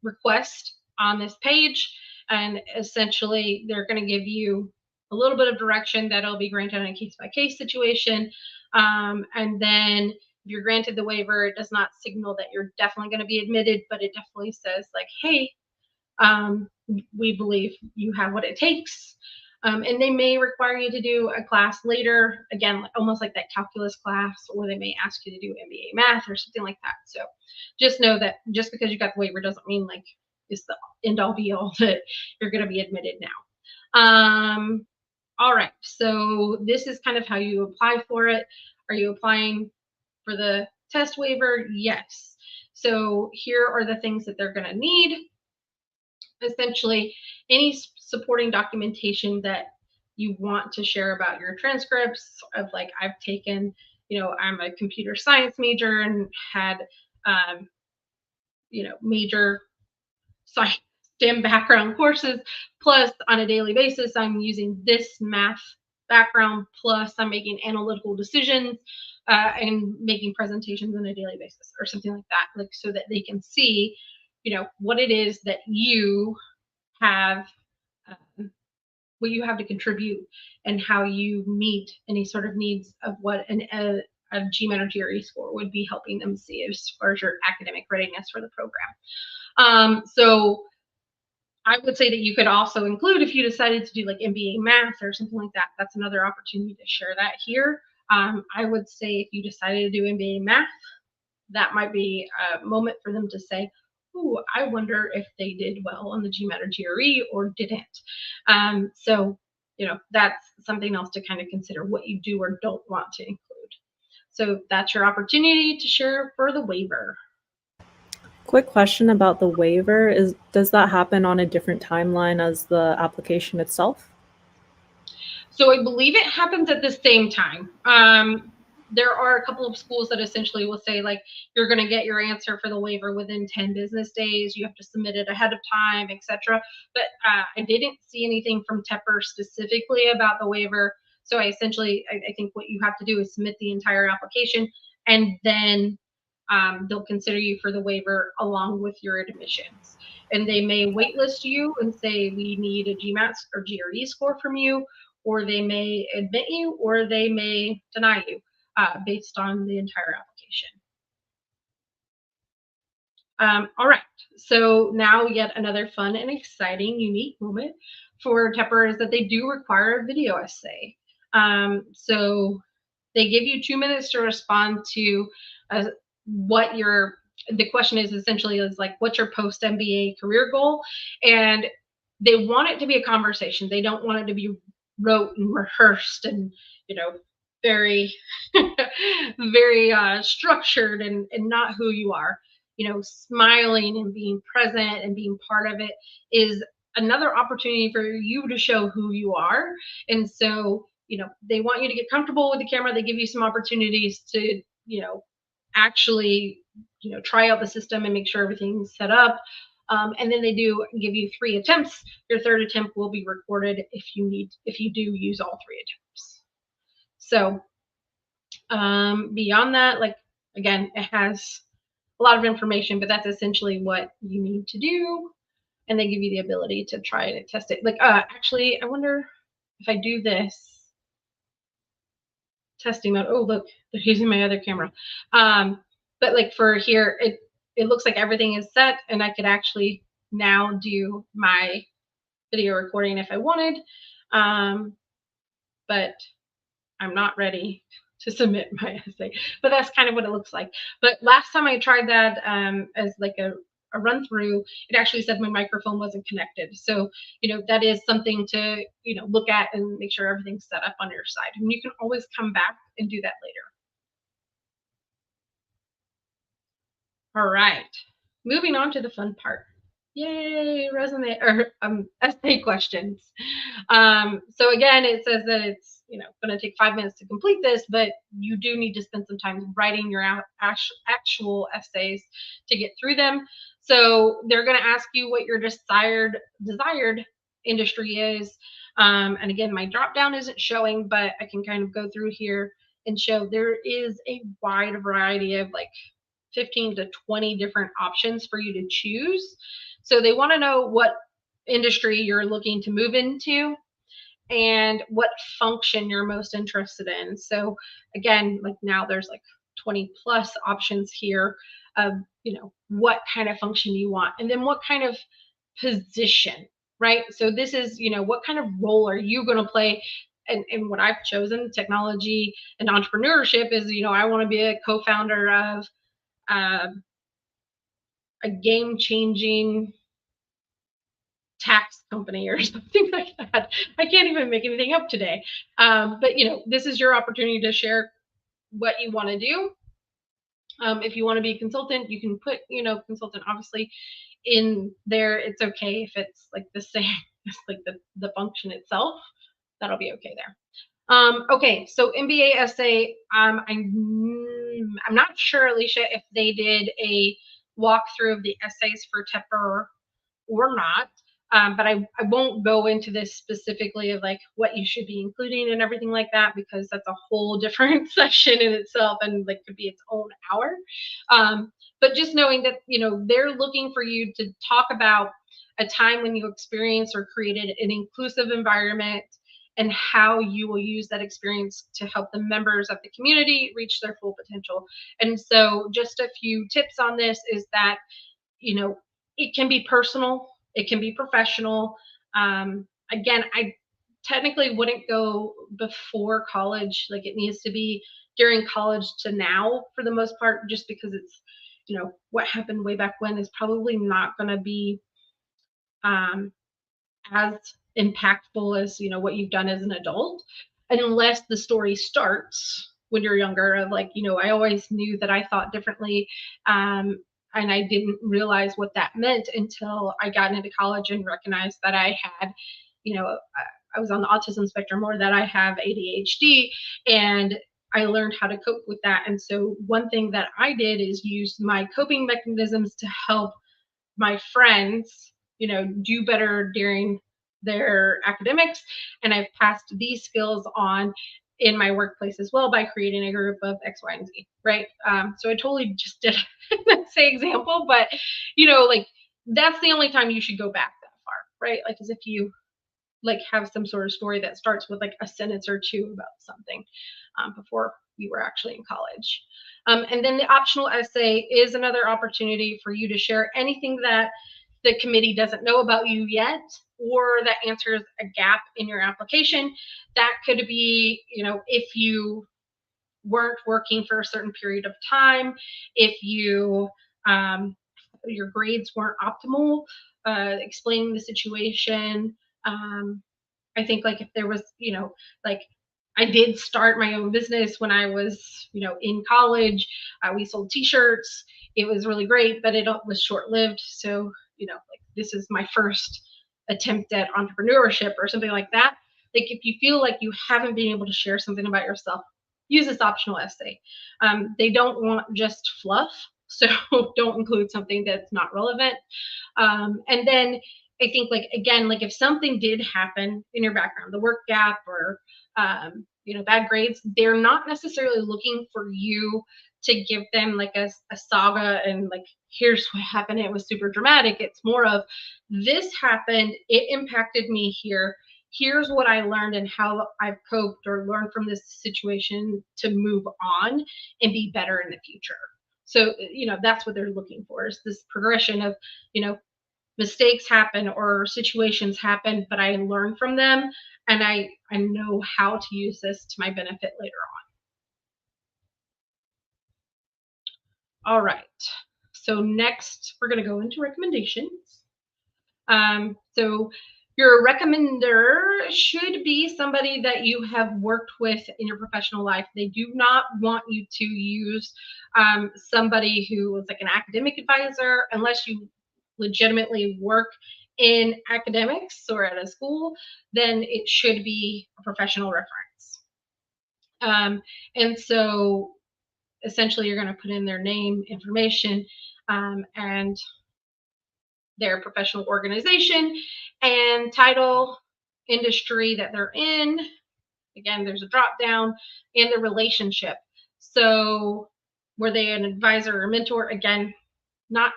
request on this page, and essentially they're going to give you a little bit of direction that'll be granted on a case-by-case situation. And then if you're granted the waiver, it does not signal that you're definitely going to be admitted, but it definitely says like, hey, we believe you have what it takes. And they may require you to do a class later, again, almost like that calculus class, or they may ask you to do MBA math or something like that. So just know that just because you got the waiver doesn't mean like it's the end all be all that you're going to be admitted now. All right, so this is kind of how you apply for it. Are you applying for the test waiver? Yes. So here are the things that they're going to need. Essentially, any supporting documentation that you want to share about your transcripts of like, I've taken, I'm a computer science major and had, major STEM background courses, plus on a daily basis, I'm using this math background, plus I'm making analytical decisions and making presentations on a daily basis or something like that, like so that they can see, what it is that you have, what you have to contribute and how you meet any sort of needs of what a GMAT or GRE score would be helping them see as far as your academic readiness for the program. So I would say that you could also include, if you decided to do like MBA math or something like that, that's another opportunity to share that here. I would say if you decided to do MBA math, that might be a moment for them to say, ooh, I wonder if they did well on the GMAT or GRE or didn't. So, that's something else to kind of consider what you do or don't want to include. So that's your opportunity to share for the waiver. Quick question about the waiver is, does that happen on a different timeline as the application itself? So I believe it happens at the same time. There are a couple of schools that essentially will say like, you're going to get your answer for the waiver within 10 business days. You have to submit it ahead of time, etc. But I didn't see anything from Tepper specifically about the waiver. So I think what you have to do is submit the entire application, and then they'll consider you for the waiver along with your admissions. And they may waitlist you and say, we need a GMAT or GRE score from you, or they may admit you, or they may deny you based on the entire application. All right, so now yet another fun and exciting, unique moment for Tepper is that they do require a video essay. So they give you 2 minutes to respond to what your the question is essentially is like what's your post MBA career goal, and they want it to be a conversation. They don't want it to be rote and rehearsed and very very structured and not who you are. Smiling and being present and being part of it is another opportunity for you to show who you are. And so they want you to get comfortable with the camera. They give you some opportunities to actually try out the system and make sure everything's set up. And then they do give you 3 attempts. Your third attempt will be recorded if you do use all 3 attempts. So beyond that, like again, it has a lot of information, but that's essentially what you need to do. And they give you the ability to try it and test it. Like actually, I wonder if I do this testing mode. Oh, look, they're using my other camera. But like for here, it looks like everything is set, and I could actually now do my video recording if I wanted. But I'm not ready to submit my essay. But that's kind of what it looks like. But last time I tried that as like a run through, it actually said my microphone wasn't connected. So, that is something to, look at and make sure everything's set up on your side. And you can always come back and do that later. All right, moving on to the fun part. Yay, resume or essay questions. So again, it says that it's going to take 5 minutes to complete this, but you do need to spend some time writing your actual essays to get through them. So they're going to ask you what your desired industry is. And again, my drop down isn't showing, but I can kind of go through here and show there is a wide variety of like 15 to 20 different options for you to choose. So they want to know what industry you're looking to move into and what function you're most interested in. So again, like now there's like 20 plus options here of, what kind of function you want, and then what kind of position, right? So this is, what kind of role are you going to play? And what I've chosen, technology and entrepreneurship, is, I want to be a co-founder of a game-changing tax company or something like that. I can't even make anything up today. But this is your opportunity to share what you want to do. If you want to be a consultant, you can put consultant obviously in there. It's okay if it's like the same as like the function itself. That'll be okay there. Okay, so MBA essay. I'm not sure, Alicia, if they did a walkthrough of the essays for Tepper or not. But I won't go into this specifically of like what you should be including and everything like that, because that's a whole different session in itself and like could be its own hour. But just knowing that, they're looking for you to talk about a time when you experienced or created an inclusive environment and how you will use that experience to help the members of the community reach their full potential. And so just a few tips on this is that, it can be personal, it can be professional. Again, I technically wouldn't go before college. Like it needs to be during college to now for the most part, just because it's, what happened way back when is probably not going to be as impactful as what you've done as an adult, unless the story starts when you're younger of like, I always knew that I thought differently, and I didn't realize what that meant until I got into college and recognized that I had, I was on the autism spectrum, or that I have ADHD, and I learned how to cope with that. And so one thing that I did is use my coping mechanisms to help my friends, do better during their academics. And I've passed these skills on in my workplace as well by creating a group of X, Y, and Z, right? So I totally just did that same example, but like that's the only time you should go back that far, right? Like as if you like have some sort of story that starts with like a sentence or two about something before you were actually in college. And then the optional essay is another opportunity for you to share anything that the committee doesn't know about you yet, or that answers a gap in your application. That could be, if you weren't working for a certain period of time, if you your grades weren't optimal, explaining the situation. I think like if there was, like I did start my own business when I was, in college. We sold T-shirts. It was really great, but it was short-lived. So, like this is my first attempt at entrepreneurship or something like that. Like if you feel like you haven't been able to share something about yourself, use this optional essay. They don't want just fluff, so don't include something that's not relevant. And then I think, like, again, like if something did happen in your background, the work gap or, bad grades, they're not necessarily looking for you to give them like a saga and like, here's what happened. It was super dramatic. It's more of this happened. It impacted me here. Here's what I learned and how I've coped or learned from this situation to move on and be better in the future. So, that's what they're looking for, is this progression of, mistakes happen or situations happen, but I learn from them and I know how to use this to my benefit later on. All right. So next we're going to go into recommendations. So your recommender should be somebody that you have worked with in your professional life. They do not want you to use somebody who is like an academic advisor unless you legitimately work in academics or at a school. Then it should be a professional reference. And so essentially you're going to put in their name, information, and their professional organization and title, industry that they're in. Again, there's a drop down, and the relationship. So were they an advisor or mentor? Again, not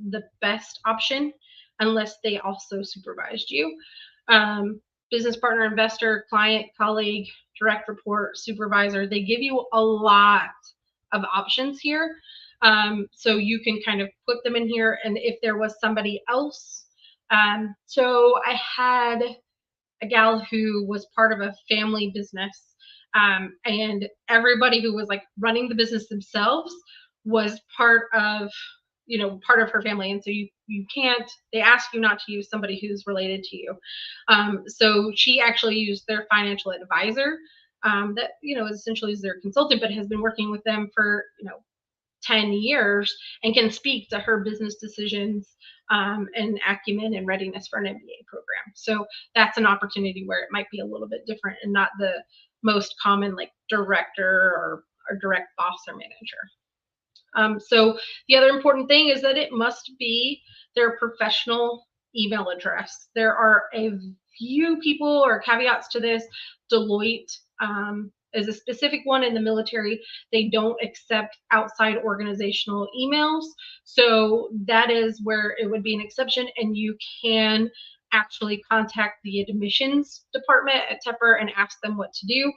the best option unless they also supervised you. Business partner, investor, client, colleague, direct report, supervisor. They give you a lot of options here. So you can kind of put them in here. And if there was somebody else, so I had a gal who was part of a family business, and everybody who was like running the business themselves was part of her family. And so you can't, they ask you not to use somebody who's related to you. So she actually used their financial advisor, that essentially is their consultant, but has been working with them for 10 years and can speak to her business decisions, and acumen and readiness for an MBA program. So that's an opportunity where it might be a little bit different and not the most common like director or direct boss or manager. So the other important thing is that it must be their professional email address. There are a few people or caveats to this. Deloitte is a specific one in the military. They don't accept outside organizational emails. So that is where it would be an exception, and you can actually contact the admissions department at Tepper and ask them what to do.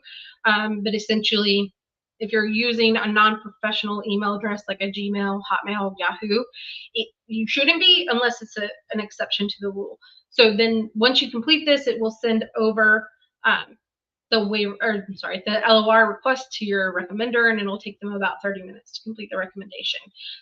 But essentially, if you're using a non-professional email address like a Gmail, Hotmail, Yahoo, you shouldn't be unless it's an exception to the rule. So then once you complete this, it will send over the LOR request to your recommender, and it'll take them about 30 minutes to complete the recommendation.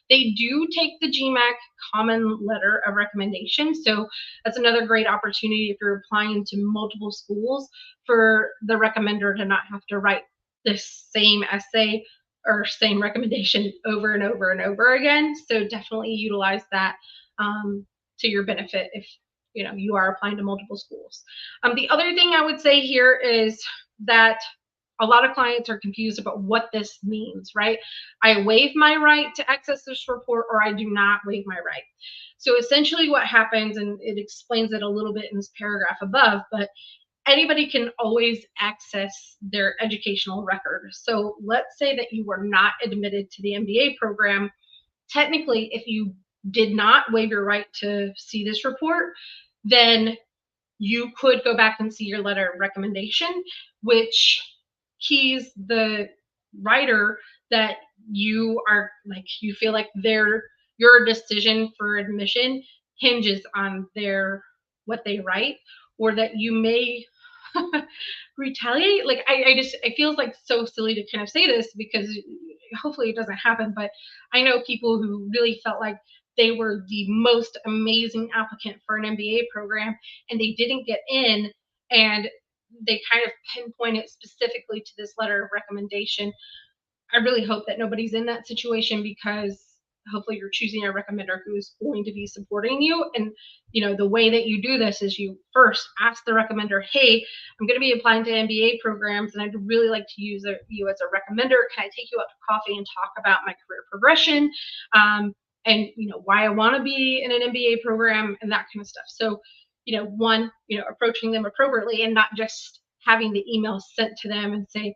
They do take the GMAC common letter of recommendation. So that's another great opportunity if you're applying to multiple schools for the recommender to not have to write the same essay or same recommendation over and over and over again. So definitely utilize that to your benefit if you are applying to multiple schools. The other thing I would say here is that a lot of clients are confused about what this means, right? I waive my right to access this report, or I do not waive my right. So essentially what happens, and it explains it a little bit in this paragraph above, but anybody can always access their educational record. So let's say that you were not admitted to the MBA program. Technically, if you did not waive your right to see this report, then you could go back and see your letter of recommendation, which he's the writer that you are like, you feel like your decision for admission hinges on what they write, or that you may retaliate. Like I just, it feels like so silly to kind of say this because hopefully it doesn't happen, but I know people who really felt like they were the most amazing applicant for an MBA program and they didn't get in, and they kind of pinpoint it specifically to this letter of recommendation. I really hope that nobody's in that situation, because hopefully you're choosing a recommender who's going to be supporting you. And the way that you do this is you first ask the recommender, hey, I'm going to be applying to MBA programs and I'd really like to use you as a recommender. Can I take you out to coffee and talk about my career progression, and why I want to be in an MBA program and that kind of stuff. So approaching them appropriately and not just having the email sent to them and say,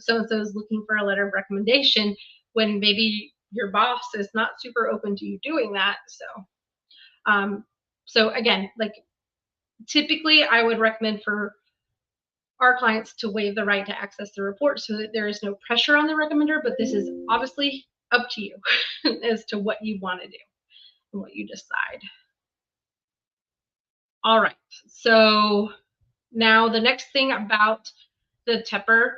so and so is looking for a letter of recommendation, when maybe your boss is not super open to you doing that. So again, like, typically I would recommend for our clients to waive the right to access the report so that there is no pressure on the recommender, but this is obviously up to you as to what you want to do and what you decide. All right, so now the next thing about the Tepper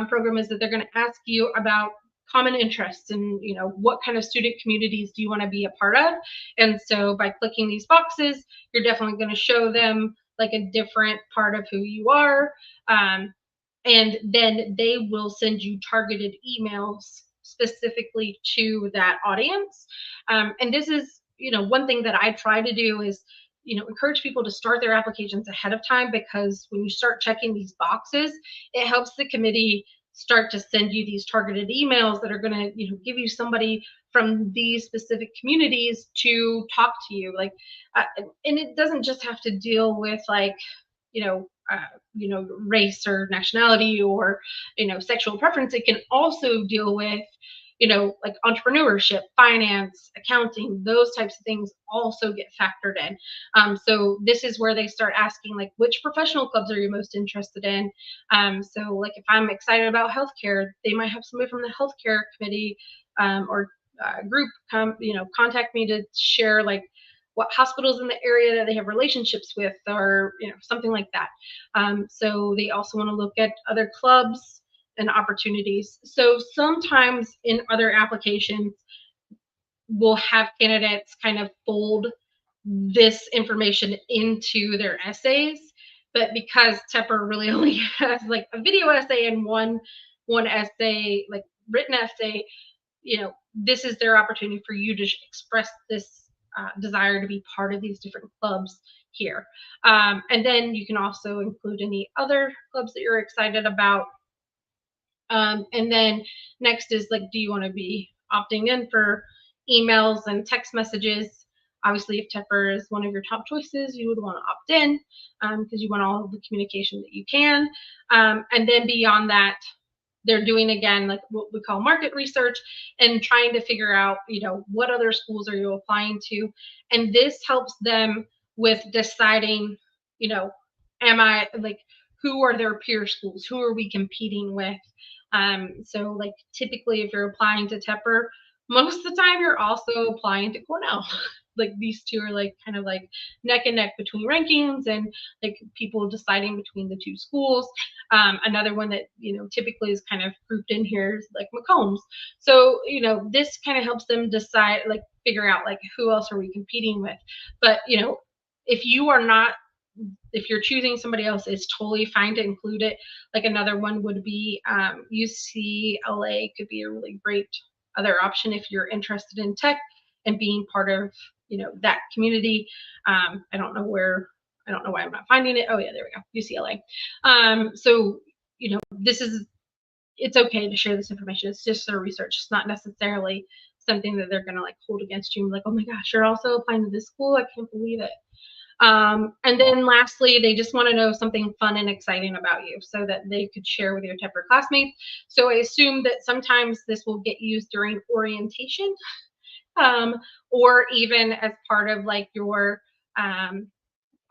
program is that they're going to ask you about common interests and what kind of student communities do you want to be a part of. And so by clicking these boxes, you're definitely going to show them like a different part of who you are, and then they will send you targeted emails specifically to that audience. And this is one thing that I try to do is encourage people to start their applications ahead of time, because when you start checking these boxes, it helps the committee start to send you these targeted emails that are going to give you somebody from these specific communities to talk to you. Like, and it doesn't just have to deal with like race or nationality or sexual preference. It can also deal with like entrepreneurship, finance, accounting. Those types of things also get factored in. So this is where they start asking, like, which professional clubs are you most interested in? So like if I'm excited about healthcare, they might have somebody from the healthcare committee or group contact me to share like what hospitals in the area that they have relationships with, or something like that. So they also want to look at other clubs and opportunities. So sometimes in other applications, we'll have candidates kind of fold this information into their essays, but because Tepper really only has like a video essay and one essay, like written essay, this is their opportunity for you to express this desire to be part of these different clubs here. And then you can also include any other clubs that you're excited about. And then next is like, do you want to be opting in for emails and text messages? Obviously, if Tepper is one of your top choices, you would want to opt in because you want all of the communication that you can. And then beyond that, they're doing, again, like what we call market research and trying to figure out, what other schools are you applying to? And this helps them with deciding, am I like, who are their peer schools? Who are we competing with? So like typically if you're applying to Tepper, most of the time you're also applying to Cornell. Like these two are like kind of like neck and neck between rankings and like people deciding between the two schools. Another one that typically is kind of grouped in here is like Macombs. So this kind of helps them decide, like figure out like who else are we competing with. But if you're choosing somebody else, it's totally fine to include it. Like another one would be UCLA could be a really great other option if you're interested in tech and being part of that community. I don't know why I'm not finding it. Oh yeah, there we go, UCLA. So it's okay to share this information. It's just their research. It's not necessarily something that they're gonna like hold against you and like, oh my gosh, you're also applying to this school, I can't believe it. And then lastly, they just want to know something fun and exciting about you so that they could share with your Tepper classmates. So I assume that sometimes this will get used during orientation, or even as part of like your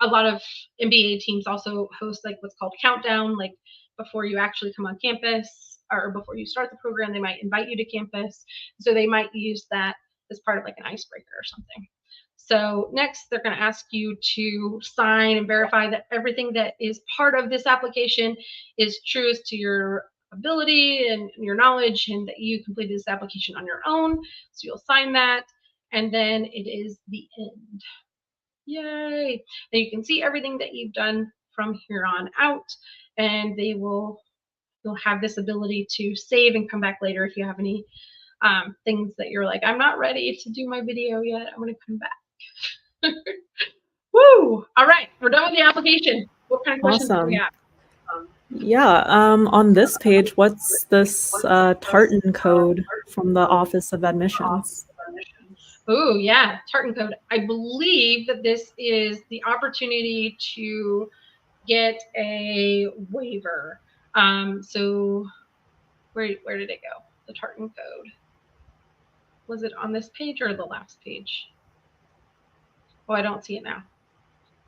a lot of MBA teams also host like what's called countdown, like before you actually come on campus or before you start the program, they might invite you to campus. So they might use that as part of like an icebreaker or something. So next, they're going to ask you to sign and verify that everything that is part of this application is true as to your ability and your knowledge, and that you completed this application on your own. So you'll sign that, and then it is the end. Yay! And you can see everything that you've done from here on out, and you'll have this ability to save and come back later if you have any things that you're like, I'm not ready to do my video yet. I'm going to come back. Woo! All right, we're done with the application. What kind of questions do we have? Yeah, on this page, what's this tartan code from the Office of Admissions? Oh, yeah, tartan code. I believe that this is the opportunity to get a waiver. So where did it go? The tartan code. Was it on this page or the last page? Oh, I don't see it now.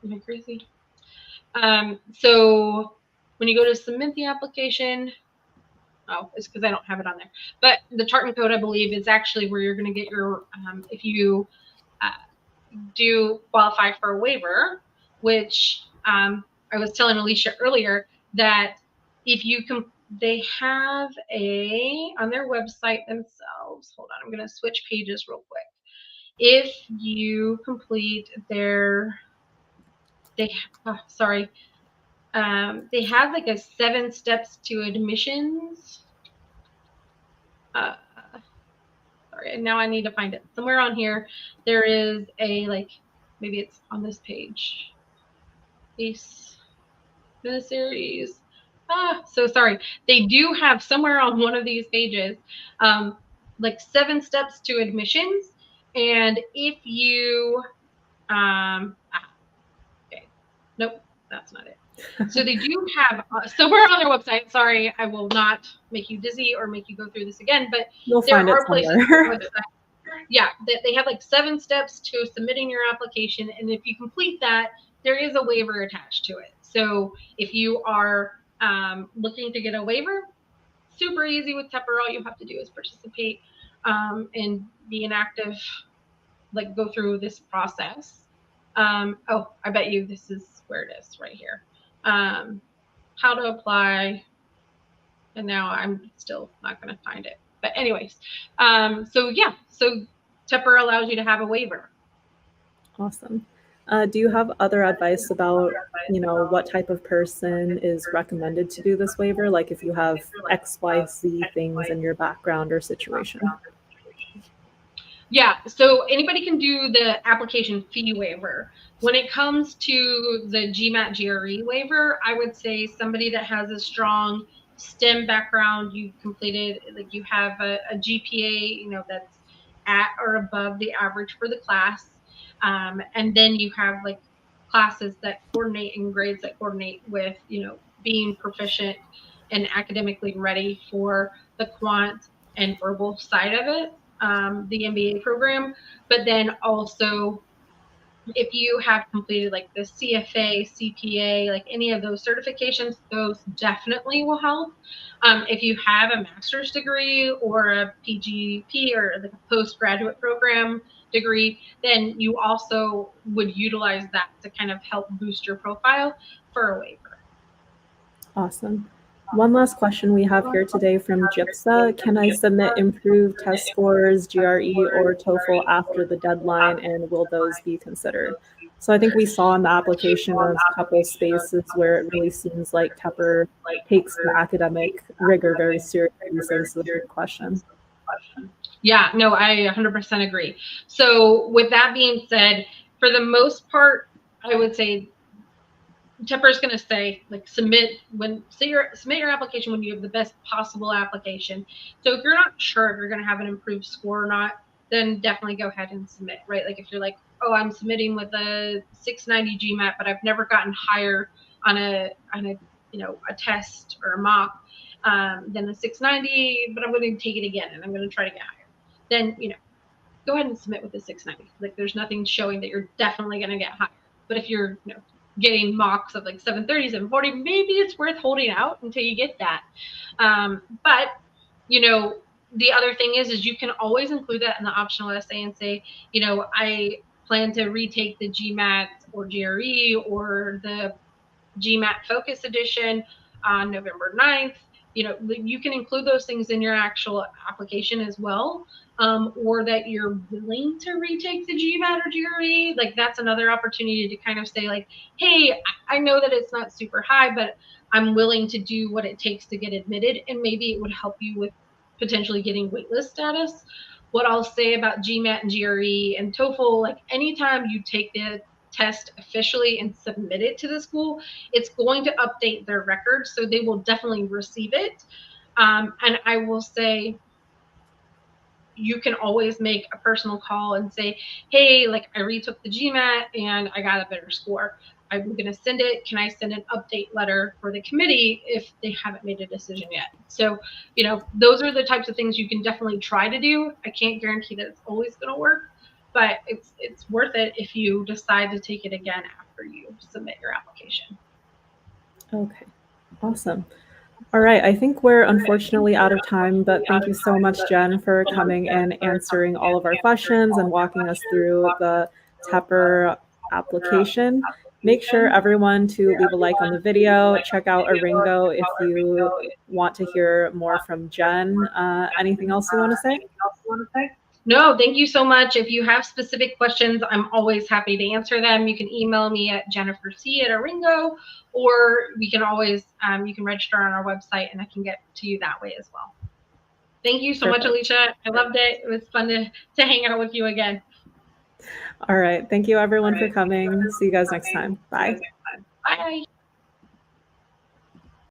Am I crazy? So when you go to submit the application, oh, it's because I don't have it on there. But the tartan code, I believe, is actually where you're going to get your, if you do qualify for a waiver, which I was telling Alicia earlier that if you they have on their website themselves. Hold on, I'm going to switch pages real quick. If you complete their, they have like a 7 steps to admissions. Sorry, now I need to find it. Somewhere on here, there is a, like, maybe it's on this page. ACE series. So sorry. They do have somewhere on one of these pages, like 7 steps to admissions. And if you, okay, nope, that's not it. So they do have somewhere on their website. Sorry, I will not make you dizzy or make you go through this again, but You'll there find it are places on somewhere. their website. Yeah, they have like 7 steps to submitting your application, and if you complete that, there is a waiver attached to it. So if you are looking to get a waiver, super easy with Tepper. All you have to do is participate and be an active, like go through this process. Oh, I bet you this is where it is right here. How to apply, and now I'm still not going to find it. But anyways, so yeah, so Tepper allows you to have a waiver. Awesome. Do you have other advice about, what type of person is recommended to do this waiver? Like if you have X, Y, Z things in your background or situation? Yeah, so anybody can do the application fee waiver. When it comes to the GMAT GRE waiver, I would say somebody that has a strong STEM background, you completed, like you have a GPA, that's at or above the average for the class. And then you have like classes that coordinate and grades that coordinate with, being proficient and academically ready for the quant and verbal side of it. The MBA program, but then also if you have completed like the CFA, CPA, like any of those certifications, those definitely will help. If you have a master's degree or a PGP or the postgraduate program degree, then you also would utilize that to kind of help boost your profile for a waiver. Awesome. One last question we have here today from Gypsa. Can I submit improved test scores, GRE or TOEFL after the deadline, and will those be considered? So I think we saw in the application a couple spaces where it really seems like Tepper takes the academic rigor very seriously. So this is a good question. Yeah, no, I 100% agree. So with that being said, for the most part, I would say Tepper is going to say, like, submit your application when you have the best possible application. So if you're not sure if you're going to have an improved score or not, then definitely go ahead and submit, right? Like if you're like, oh, I'm submitting with a 690 GMAT, but I've never gotten higher on a test or a mock than a 690, but I'm going to take it again and I'm going to try to get higher. Then go ahead and submit with a 690. Like there's nothing showing that you're definitely going to get higher. But if you're getting mocks of like 730, 740, maybe it's worth holding out until you get that. But, you know, the other thing is you can always include that in the optional essay and say, you know, I plan to retake the GMAT or GRE or the GMAT Focus Edition on November 9th. You know, you can include those things in your actual application as well, or that you're willing to retake the GMAT or GRE. Like that's another opportunity to kind of say like, hey, I know that it's not super high, but I'm willing to do what it takes to get admitted, and maybe it would help you with potentially getting waitlist status. What I'll say about GMAT and GRE and TOEFL, like anytime you take the test officially and submit it to the school, it's going to update their records, so they will definitely receive it. And I will say, you can always make a personal call and say, hey, like I retook the GMAT and I got a better score. I'm going to send it. Can I send an update letter for the committee if they haven't made a decision yet? So, you know, those are the types of things you can definitely try to do. I can't guarantee that it's always going to work, but it's worth it if you decide to take it again after you submit your application. Okay, awesome. All right, I think we're unfortunately out of time, but thank you so much, Jen, for coming and answering all of our questions and walking us through the Tepper application. Make sure everyone to leave a like on the video. Check out Aringo if you want to hear more from Jen. Anything else you want to say? No, thank you so much. If you have specific questions, I'm always happy to answer them. You can email me at jenniferc@aringo, or we can always, you can register on our website and I can get to you that way as well. Thank you so much, Alicia. I loved it. It was fun to hang out with you again. All right. Thank you, everyone, for coming. See you guys next time. Bye. Bye.